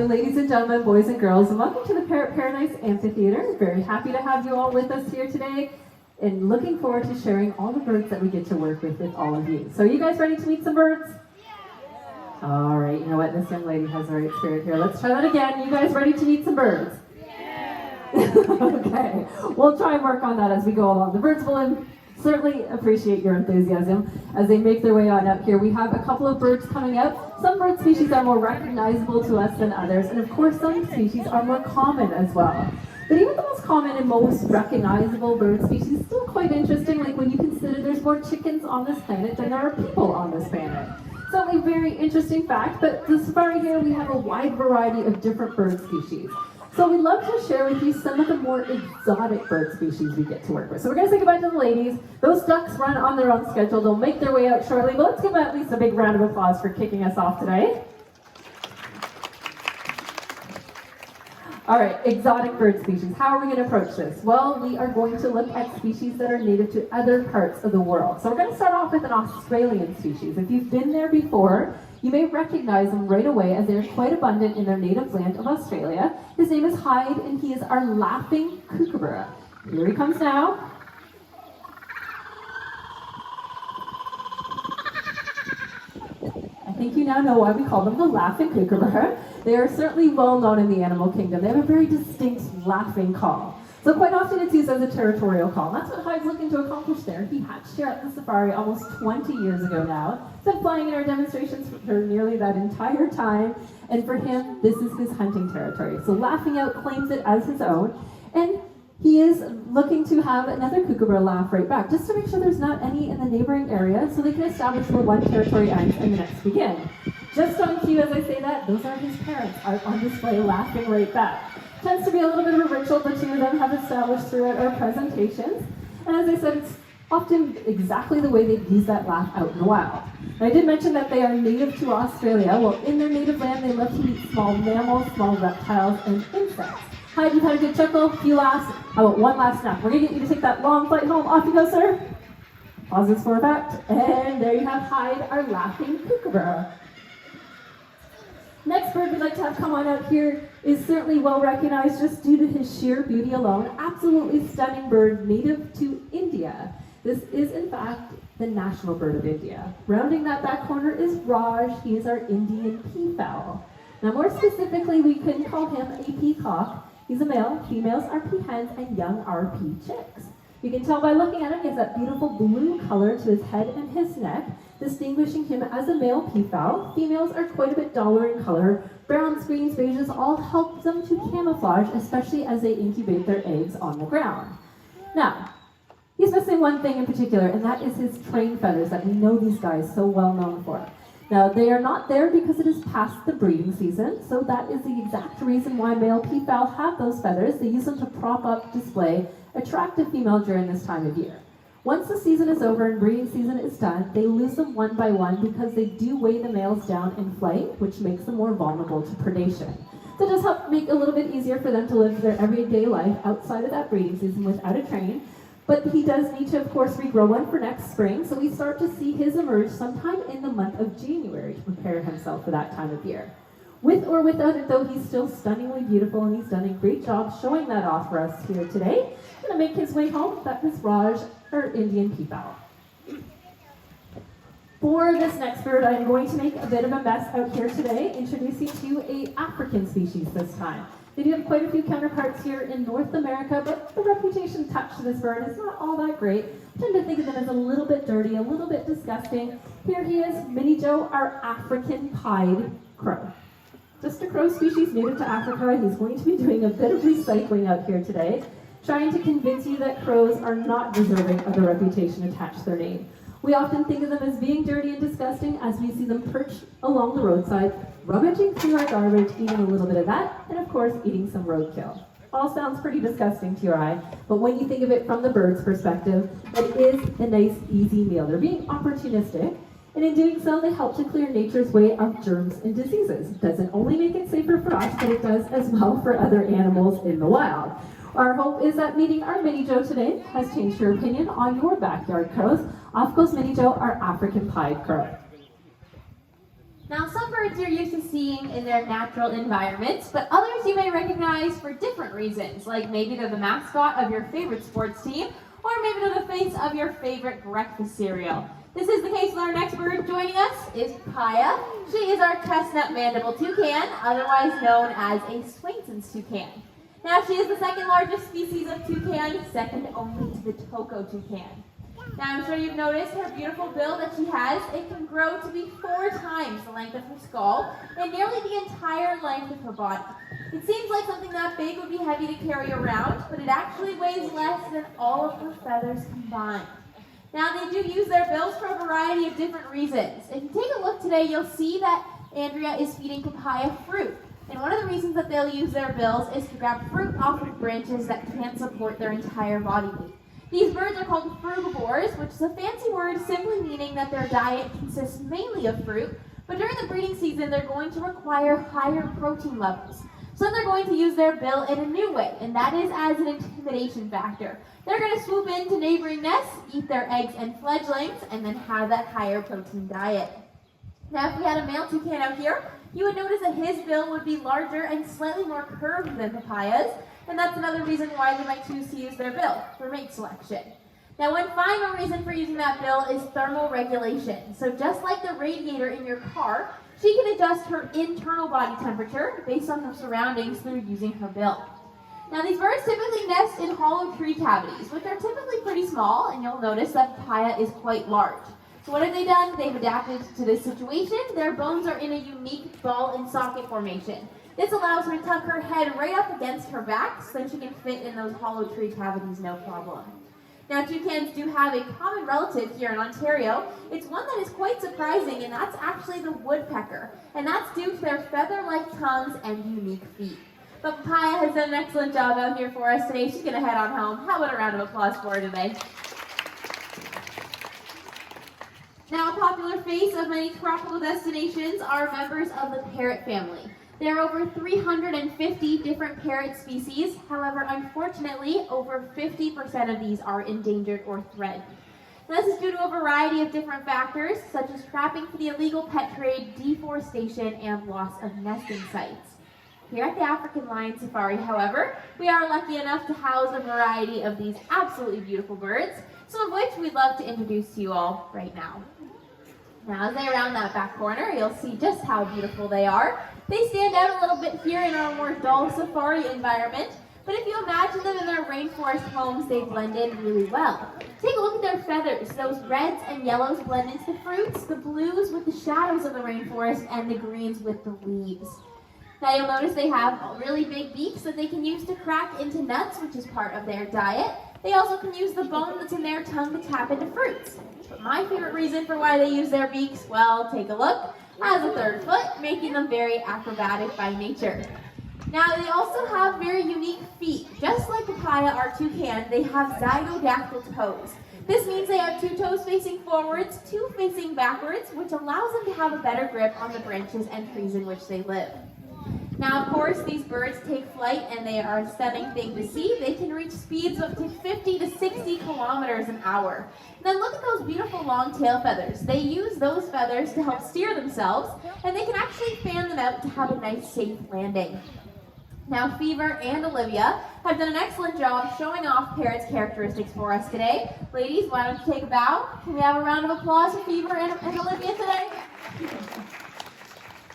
afternoon, ladies and gentlemen, boys and girls, and welcome to the Parrot Paradise Amphitheater. Very happy to have you all with us here today, and looking forward to sharing all the birds that we get to work with all of you. So are you guys ready to meet some birds? Yeah. All right, you know what? This young lady has the right spirit here. Let's try that again. You guys ready to meet some birds? Yeah. Okay, we'll try and work on that as we go along. The birds will certainly appreciate your enthusiasm as they make their way on up here. We have a couple of birds coming up. Some bird species are more recognizable to us than others, and of course some species are more common as well. But even the most common and most recognizable bird species is still quite interesting, like when you consider there's more chickens on this planet than there are people on this planet. So a very interesting fact, but the safari here we have a wide variety of different bird species. So we'd love to share with you some of the more exotic bird species we get to work with. So we're going to say goodbye to the ladies. Those ducks run on their own schedule. They'll make their way out shortly, but let's give them at least a big round of applause for kicking us off today. All right, exotic bird species. How are we going to approach this? Well, we are going to look at species that are native to other parts of the world. So we're going to start off with an Australian species. If you've been there before, you may recognize them right away as they're quite abundant in their native land of Australia. His name is Hyde, and he is our laughing kookaburra. Here he comes now. I think you now know why we call them the laughing kookaburra. They are certainly well known in the animal kingdom. They have a very distinct laughing call. So quite often it's used as a territorial call. And that's what Hyde's looking to accomplish there. He hatched here at the safari almost 20 years ago now. He's been flying in our demonstrations for nearly that entire time. And for him, this is his hunting territory. So Laughing Out claims it as his own. And he is looking to have another kookaburra laugh right back, just to make sure there's not any in the neighboring area, so they can establish where one territory ends and the next begin. Just on cue as I say that, those are his parents out on display laughing right back. Tends to be a little bit of a ritual the two of them have established throughout our presentations. And as I said, it's often exactly the way they'd use that laugh out in the wild. And I did mention that they are native to Australia. Well, in their native land, they love to eat small mammals, small reptiles, and insects. Hyde, you've had a good chuckle, a few laughs. How about one last snack? We're going to get you to take that long flight home. Off you go, sir. Pauses for effect. And there you have Hyde, our laughing kookaburra. Next bird we'd like to have come on out here is certainly well recognized just due to his sheer beauty alone. Absolutely stunning bird native to India. This is in fact the national bird of India. Rounding that back corner is Raj. He is our Indian peafowl. Now more specifically, we can call him a peacock. He's a male, females are peahens, and young are pea chicks. You can tell by looking at him, he has that beautiful blue color to his head and his neck, distinguishing him as a male peafowl. Females are quite a bit duller in color. Browns, greens, beiges all help them to camouflage, especially as they incubate their eggs on the ground. Now, he's missing one thing in particular, and that is his train feathers that we know these guys so well known for. Now, they are not there because it is past the breeding season, so that is the exact reason why male peafowl have those feathers. They use them to prop up, display, attract a female during this time of year. Once the season is over and breeding season is done, they lose them one by one because they do weigh the males down in flight, which makes them more vulnerable to predation. So it does help make it a little bit easier for them to live their everyday life outside of that breeding season without a train. But he does need to, of course, regrow one for next spring, so we start to see his emerge sometime in the month of January to prepare himself for that time of year. With or without it, though, he's still stunningly beautiful, and he's done a great job showing that off for us here today. He's going to make his way home. That is Raj, our Indian peafowl. For this next bird, I'm going to make a bit of a mess out here today, introducing to you an African species this time. They do have quite a few counterparts here in North America, but the reputation attached to this bird is not all that great. I tend to think of them as a little bit dirty, a little bit disgusting. Here he is, Minnie Joe, our African pied crow. Just a crow species native to Africa. He's going to be doing a bit of recycling out here today, trying to convince you that crows are not deserving of the reputation attached to their name. We often think of them as being dirty and disgusting as we see them perched along the roadside, rummaging through our garbage, eating a little bit of that, and of course, eating some roadkill. All sounds pretty disgusting to your eye, but when you think of it from the bird's perspective, it is a nice, easy meal. They're being opportunistic, and in doing so, they help to clear nature's way of germs and diseases. It doesn't only make it safer for us, but it does as well for other animals in the wild. Our hope is that meeting our Minnie Joe today has changed your opinion on your backyard crows. Off goes Minnie Joe, our African pied crow. Now, some birds you're used to seeing in their natural environments, but others you may recognize for different reasons, like maybe they're the mascot of your favorite sports team, or maybe they're the face of your favorite breakfast cereal. This is the case with our next bird joining us is Paya. She is our chestnut-mandibled toucan, otherwise known as a Swainson's toucan. Now, she is the second largest species of toucan, second only to the toko toucan. Now, I'm sure you've noticed her beautiful bill that she has. It can grow to be 4 times the length of her skull and nearly the entire length of her body. It seems like something that big would be heavy to carry around, but it actually weighs less than all of her feathers combined. Now, they do use their bills for a variety of different reasons. If you take a look today, you'll see that Andrea is feeding Papaya fruit. And one of the reasons that they'll use their bills is to grab fruit off of branches that can't support their entire body weight. These birds are called frugivores, which is a fancy word simply meaning that their diet consists mainly of fruit, but during the breeding season, they're going to require higher protein levels. So they're going to use their bill in a new way, and that is as an intimidation factor. They're going to swoop into neighboring nests, eat their eggs and fledglings, and then have that higher protein diet. Now, if we had a male toucan out here, you would notice that his bill would be larger and slightly more curved than Papaya's, and that's another reason why they might choose to use their bill for mate selection. Now, one final reason for using that bill is thermal regulation. So just like the radiator in your car, she can adjust her internal body temperature based on her surroundings through using her bill. Now, these birds typically nest in hollow tree cavities, which are typically pretty small, and you'll notice that Papaya is quite large. So what have they done? They've adapted to this situation. Their bones are in a unique ball and socket formation. This allows her to tuck her head right up against her back so she can fit in those hollow tree cavities no problem. Now, toucans do have a common relative here in Ontario. It's one that is quite surprising, and that's actually the woodpecker. And that's due to their feather-like tongues and unique feet. But Papaya has done an excellent job out here for us today. She's going to head on home. How about a round of applause for her today? Now, a popular face of many tropical destinations are members of the parrot family. There are over 350 different parrot species. However, unfortunately, over 50% of these are endangered or threatened. Now, this is due to a variety of different factors, such as trapping for the illegal pet trade, deforestation, and loss of nesting sites. Here at the African Lion Safari, however, we are lucky enough to house a variety of these absolutely beautiful birds, some of which we'd love to introduce to you all right now. Now, as they round that back corner, you'll see just how beautiful they are. They stand out a little bit here in our more dull safari environment, but if you imagine them in their rainforest homes, they blend in really well. Take a look at their feathers. Those reds and yellows blend into the fruits, the blues with the shadows of the rainforest, and the greens with the leaves. Now, you'll notice they have really big beaks that they can use to crack into nuts, which is part of their diet. They also can use the bone that's in their tongue to tap into fruits. But my favorite reason for why they use their beaks, well, take a look, has a third foot, making them very acrobatic by nature. Now, they also have very unique feet. Just like Papaya, our toucan, they have zygodactyl toes. This means they have 2 toes facing forwards, 2 facing backwards, which allows them to have a better grip on the branches and trees in which they live. Now, of course, these birds take flight, and they are a stunning thing to see. They can reach speeds of up to 50 to 60 kilometers an hour. And then look at those beautiful long tail feathers. They use those feathers to help steer themselves, and they can actually fan them out to have a nice, safe landing. Now, Fever and Olivia have done an excellent job showing off Parrot's characteristics for us today. Ladies, why don't you take a bow? Can we have a round of applause for Fever and Olivia today?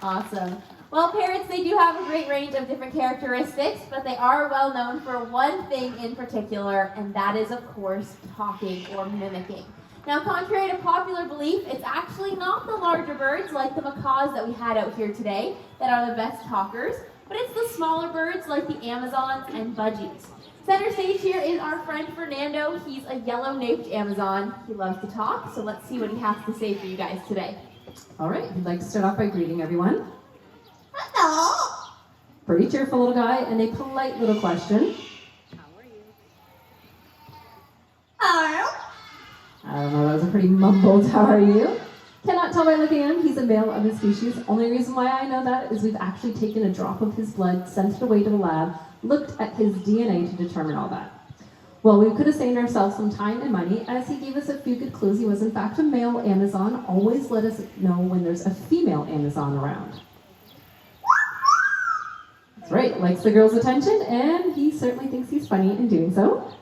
Awesome. Well, parrots, they do have a great range of different characteristics, but they are well known for one thing in particular, and that is, of course, talking or mimicking. Now, contrary to popular belief, it's actually not the larger birds like the macaws that we had out here today that are the best talkers, but it's the smaller birds like the Amazons and budgies. Center stage here is our friend Fernando. He's a yellow-naped Amazon. He loves to talk, so let's see what he has to say for you guys today. All right, I'd like to start off by greeting everyone. Hello. Pretty cheerful little guy, and a polite little question. How are you? Hello. I don't know, that was a pretty mumbled, how are you? Cannot tell by looking at him, he's a male of his species. Only reason why I know that is we've actually taken a drop of his blood, sent it away to the lab, looked at his DNA to determine all that. Well, we could have saved ourselves some time and money as he gave us a few good clues. He was in fact a male Amazon. Always let us know when there's a female Amazon around. That's right, likes the girls' attention, and he certainly thinks he's funny in doing so.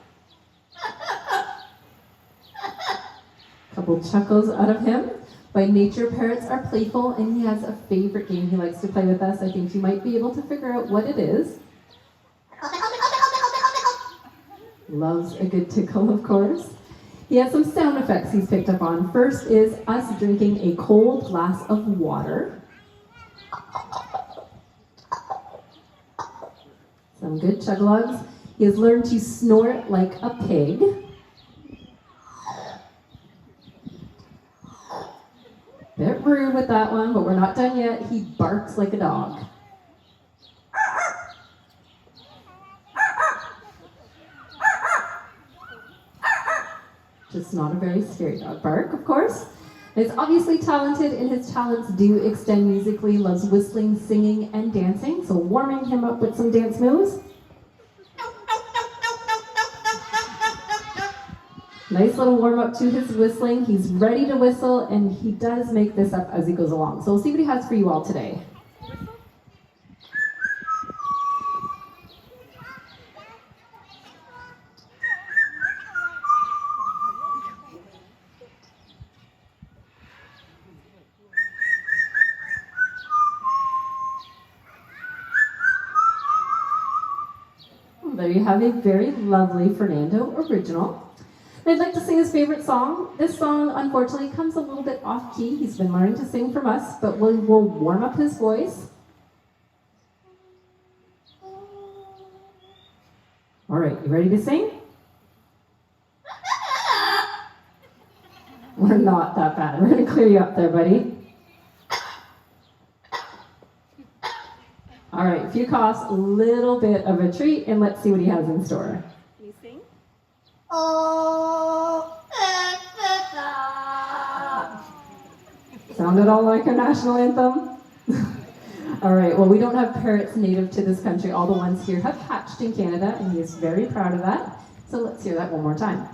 Couple chuckles out of him. By nature, parrots are playful, and he has a favorite game he likes to play with us. I think you might be able to figure out what it is. Loves a good tickle, of course. He has some sound effects he's picked up on. First is us drinking a cold glass of water. Some good chug-lugs. He has learned to snort like a pig. Bit rude with that one, but we're not done yet. He barks like a dog. Just not a very scary dog bark, of course. He's obviously talented, and his talents do extend musically. Loves whistling, singing, and dancing. So warming him up with some dance moves. Nice little warm up to his whistling. He's ready to whistle, and he does make this up as he goes along. So we'll see what he has for you all today. There you have a very lovely Fernando original. I'd like to sing his favorite song. This song, unfortunately, comes a little bit off key. He's been learning to sing from us, but we'll warm up his voice. All right, you ready to sing? We're not that bad. We're going to clear you up there, buddy. All right, few coughs, a little bit of a treat, and let's see what he has in store. Can you sing? Sound at all like our national anthem? All right, well, we don't have parrots native to this country. All the ones here have hatched in Canada, and he is very proud of that. So let's hear that one more time.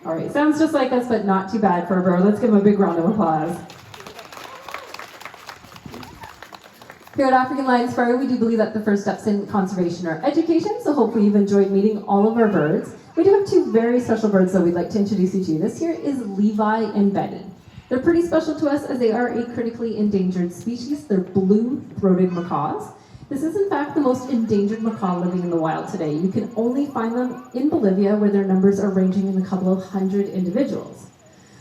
All right, sounds just like us, but not too bad for a bird. Let's give him a big round of applause. Here at African Lion Safari, we do believe that the first steps in conservation are education, so hopefully you've enjoyed meeting all of our birds. We do have two very special birds that we'd like to introduce you to. This here is Levi and Benny. They're pretty special to us as they are a critically endangered species. They're blue-throated macaws. This is in fact the most endangered macaw living in the wild today. You can only find them in Bolivia, where their numbers are ranging in a couple of hundred individuals.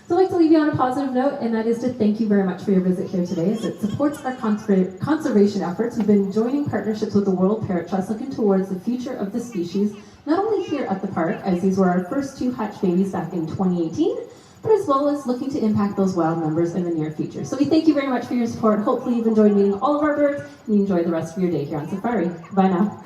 So I'd like to leave you on a positive note, and that is to thank you very much for your visit here today, as it supports our conservation efforts. We've been joining partnerships with the World Parrot Trust, looking towards the future of the species, not only here at the park, as these were our first two hatch babies back in 2018, but as well as looking to impact those wild numbers in the near future. So we thank you very much for your support. Hopefully you've enjoyed meeting all of our birds, and you enjoy the rest of your day here on safari. Bye now.